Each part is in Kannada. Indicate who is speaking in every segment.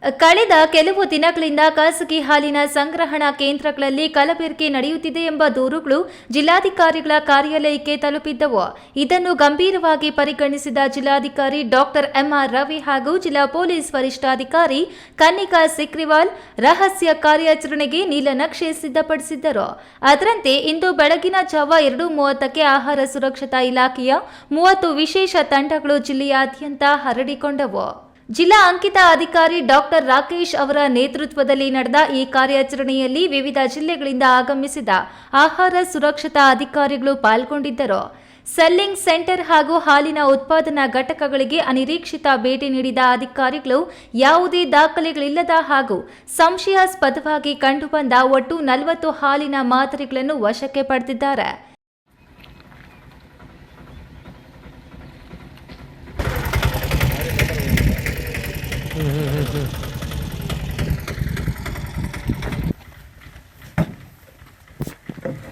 Speaker 1: ಕಳೆದ ಕೆಲವು ದಿನಗಳಿಂದ ಖಾಸಗಿ ಹಾಲಿನ ಸಂಗ್ರಹಣಾ ಕೇಂದ್ರಗಳಲ್ಲಿ ಕಲಬೆರಕೆ ನಡೆಯುತ್ತಿದೆ ಎಂಬ ದೂರುಗಳು ಜಿಲ್ಲಾಧಿಕಾರಿಗಳ ಕಾರ್ಯಾಲಯಕ್ಕೆ ತಲುಪಿದ್ದವು. ಇದನ್ನು ಗಂಭೀರವಾಗಿ ಪರಿಗಣಿಸಿದ ಜಿಲ್ಲಾಧಿಕಾರಿ ಡಾಕ್ಟರ್ ಎಂಆರ್ ರವಿ ಹಾಗೂ ಜಿಲ್ಲಾ ಪೊಲೀಸ್ ವರಿಷ್ಠಾಧಿಕಾರಿ ಕನ್ನಿಕಾ ಸಿಕ್ರಿವಾಲ್ ರಹಸ್ಯ ಕಾರ್ಯಾಚರಣೆಗೆ ನೀಲನಕ್ಷೆ ಸಿದ್ಧಪಡಿಸಿದ್ದರು. ಅದರಂತೆ ಇಂದು ಬೆಳಗಿನ ಜಾವ 2:30ಕ್ಕೆ ಆಹಾರ ಸುರಕ್ಷತಾ ಇಲಾಖೆಯ 30 ವಿಶೇಷ ತಂಡಗಳು ಜಿಲ್ಲೆಯಾದ್ಯಂತ ಹರಡಿಕೊಂಡವು. ಜಿಲ್ಲಾ ಅಂಕಿತ ಅಧಿಕಾರಿ ಡಾಕ್ಟರ್ ರಾಕೇಶ್ ಅವರ ನೇತೃತ್ವದಲ್ಲಿ ನಡೆದ ಈ ಕಾರ್ಯಾಚರಣೆಯಲ್ಲಿ ವಿವಿಧ ಜಿಲ್ಲೆಗಳಿಂದ ಆಗಮಿಸಿದ ಆಹಾರ ಸುರಕ್ಷತಾ ಅಧಿಕಾರಿಗಳು ಪಾಲ್ಗೊಂಡಿದ್ದರು. ಸೆಲ್ಲಿಂಗ್ ಸೆಂಟರ್ ಹಾಗೂ ಹಾಲಿನ ಉತ್ಪಾದನಾ ಘಟಕಗಳಿಗೆ ಅನಿರೀಕ್ಷಿತ ಭೇಟಿ ನೀಡಿದ ಅಧಿಕಾರಿಗಳು ಯಾವುದೇ ದಾಖಲೆಗಳಿಲ್ಲದ ಹಾಗೂ ಸಂಶಯಾಸ್ಪದವಾಗಿ ಕಂಡುಬಂದ ಒಟ್ಟು 40 ಹಾಲಿನ ಮಾದರಿಗಳನ್ನು ವಶಕ್ಕೆ ಪಡೆದಿದ್ದಾರೆ.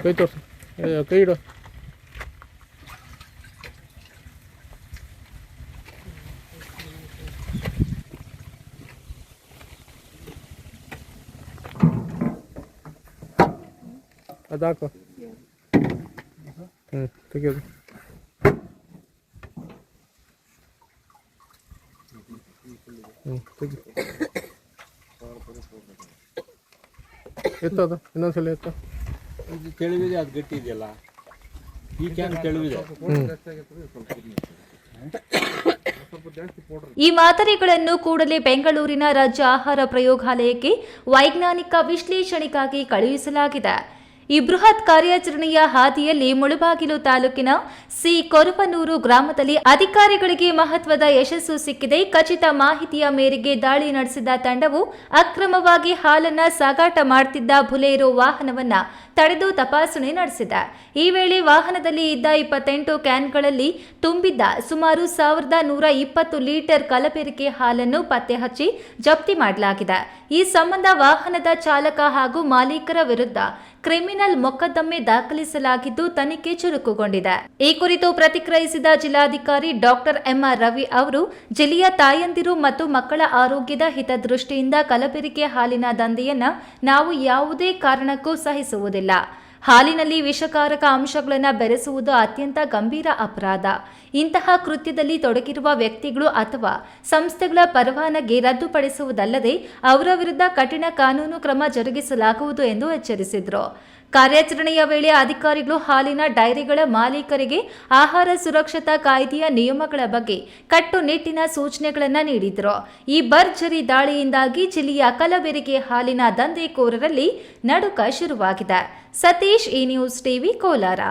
Speaker 2: ಕೈ ತೋರಿಸಿ, ಕೈ ಇಡು. ಅದಾಕು. ತೆಗೆಯೋದು. ತೆಗಿ. ಎತ್ತದ ಇನ್ನೊಂದ್ಸಲ ಎತ್ತ.
Speaker 3: ಇದು ತೆಳುವಿದೆ, ಅದು ಗಟ್ಟಿ ಇದೆಯಲ್ಲ, ಈ ಕ್ಯಾನ್ ತೆಳುವಿದೆ.
Speaker 1: ಈ ಮಾದರಿಗಳನ್ನು ಕೂಡಲೇ ಬೆಂಗಳೂರಿನ ರಾಜ್ಯ ಆಹಾರ ಪ್ರಯೋಗಾಲಯಕ್ಕೆ ವೈಜ್ಞಾನಿಕ ವಿಶ್ಲೇಷಣೆಗಾಗಿ ಕಳುಹಿಸಲಾಗಿದೆ. ಈ ಬೃಹತ್ ಕಾರ್ಯಾಚರಣೆಯ ಹಾದಿಯಲ್ಲಿ ಮುಳಬಾಗಿಲು ತಾಲೂಕಿನ ಸಿ ಕೊರವನೂರು ಗ್ರಾಮದಲ್ಲಿ ಅಧಿಕಾರಿಗಳಿಗೆ ಮಹತ್ವದ ಯಶಸ್ಸು ಸಿಕ್ಕಿದೆ. ಖಚಿತ ಮಾಹಿತಿಯ ಮೇರೆಗೆ ದಾಳಿ ನಡೆಸಿದ ತಂಡವು ಅಕ್ರಮವಾಗಿ ಹಾಲನ್ನ ಸಾಗಾಟ ಮಾಡುತ್ತಿದ್ದ ಬುಲೆರೋ ವಾಹನವನ್ನ ತಡೆದು ತಪಾಸಣೆ ನಡೆಸಿದೆ. ಈ ವೇಳೆ ವಾಹನದಲ್ಲಿ ಇದ್ದ 28 ಕ್ಯಾನ್ಗಳಲ್ಲಿ ತುಂಬಿದ್ದ ಸುಮಾರು 1120 ಲೀಟರ್ ಕಲಬೆರಕೆ ಹಾಲನ್ನು ಪತ್ತೆ ಹಚ್ಚಿ ಜಪ್ತಿ ಮಾಡಲಾಗಿದೆ. ಈ ಸಂಬಂಧ ವಾಹನದ ಚಾಲಕ ಹಾಗೂ ಮಾಲೀಕರ ವಿರುದ್ಧ ಕ್ರಿಮಿನಲ್ ಮೊಕದ್ದಮೆ ದಾಖಲಿಸಲಾಗಿದ್ದು ತನಿಖೆ ಚುರುಕುಗೊಂಡಿದೆ. ಈ ಕುರಿತು ಪ್ರತಿಕ್ರಿಯಿಸಿದ ಜಿಲ್ಲಾಧಿಕಾರಿ ಡಾಕ್ಟರ್ ಎಂಆರ್ ರವಿ ಅವರು, ಜಿಲ್ಲೆಯ ತಾಯಂದಿರು ಮತ್ತು ಮಕ್ಕಳ ಆರೋಗ್ಯದ ಹಿತದೃಷ್ಟಿಯಿಂದ ಕಲಬೆರಕೆ ಹಾಲಿನ ದಂಧೆಯನ್ನ ನಾವು ಯಾವುದೇ ಕಾರಣಕ್ಕೂ ಸಹಿಸುವುದಿಲ್ಲ. ಹಾಲಿನಲ್ಲಿ ವಿಷಕಾರಕ ಅಂಶಗಳನ್ನು ಬೆರೆಸುವುದು ಅತ್ಯಂತ ಗಂಭೀರ ಅಪರಾಧ. ಇಂತಹ ಕೃತ್ಯದಲ್ಲಿ ತೊಡಗಿರುವ ವ್ಯಕ್ತಿಗಳು ಅಥವಾ ಸಂಸ್ಥೆಗಳ ಪರವಾನಗಿ ರದ್ದುಪಡಿಸುವುದಲ್ಲದೆ ಅವರ ವಿರುದ್ಧ ಕಠಿಣ ಕಾನೂನು ಕ್ರಮ ಜರುಗಿಸಲಾಗುವುದು ಎಂದು ಎಚ್ಚರಿಸಿದರು. ಕಾರ್ಯಾಚರಣೆಯ ವೇಳೆ ಅಧಿಕಾರಿಗಳು ಹಾಲಿನ ಡೈರಿಗಳ ಮಾಲೀಕರಿಗೆ ಆಹಾರ ಸುರಕ್ಷತಾ ಕಾಯ್ದೆಯ ನಿಯಮಗಳ ಬಗ್ಗೆ ಕಟ್ಟುನಿಟ್ಟಿನ ಸೂಚನೆಗಳನ್ನು ನೀಡಿದರು. ಈ ಭರ್ಜರಿ ದಾಳಿಯಿಂದಾಗಿ ಜಿಲ್ಲೆಯ ಕಲಬೆರಕೆ ಹಾಲಿನ ದಂಧೆಕೋರರಲ್ಲಿ ನಡುಕ ಶುರುವಾಗಿದೆ. ಸತೀಶ್, ಈ ನ್ಯೂಸ್ ಟಿವಿ, ಕೋಲಾರ.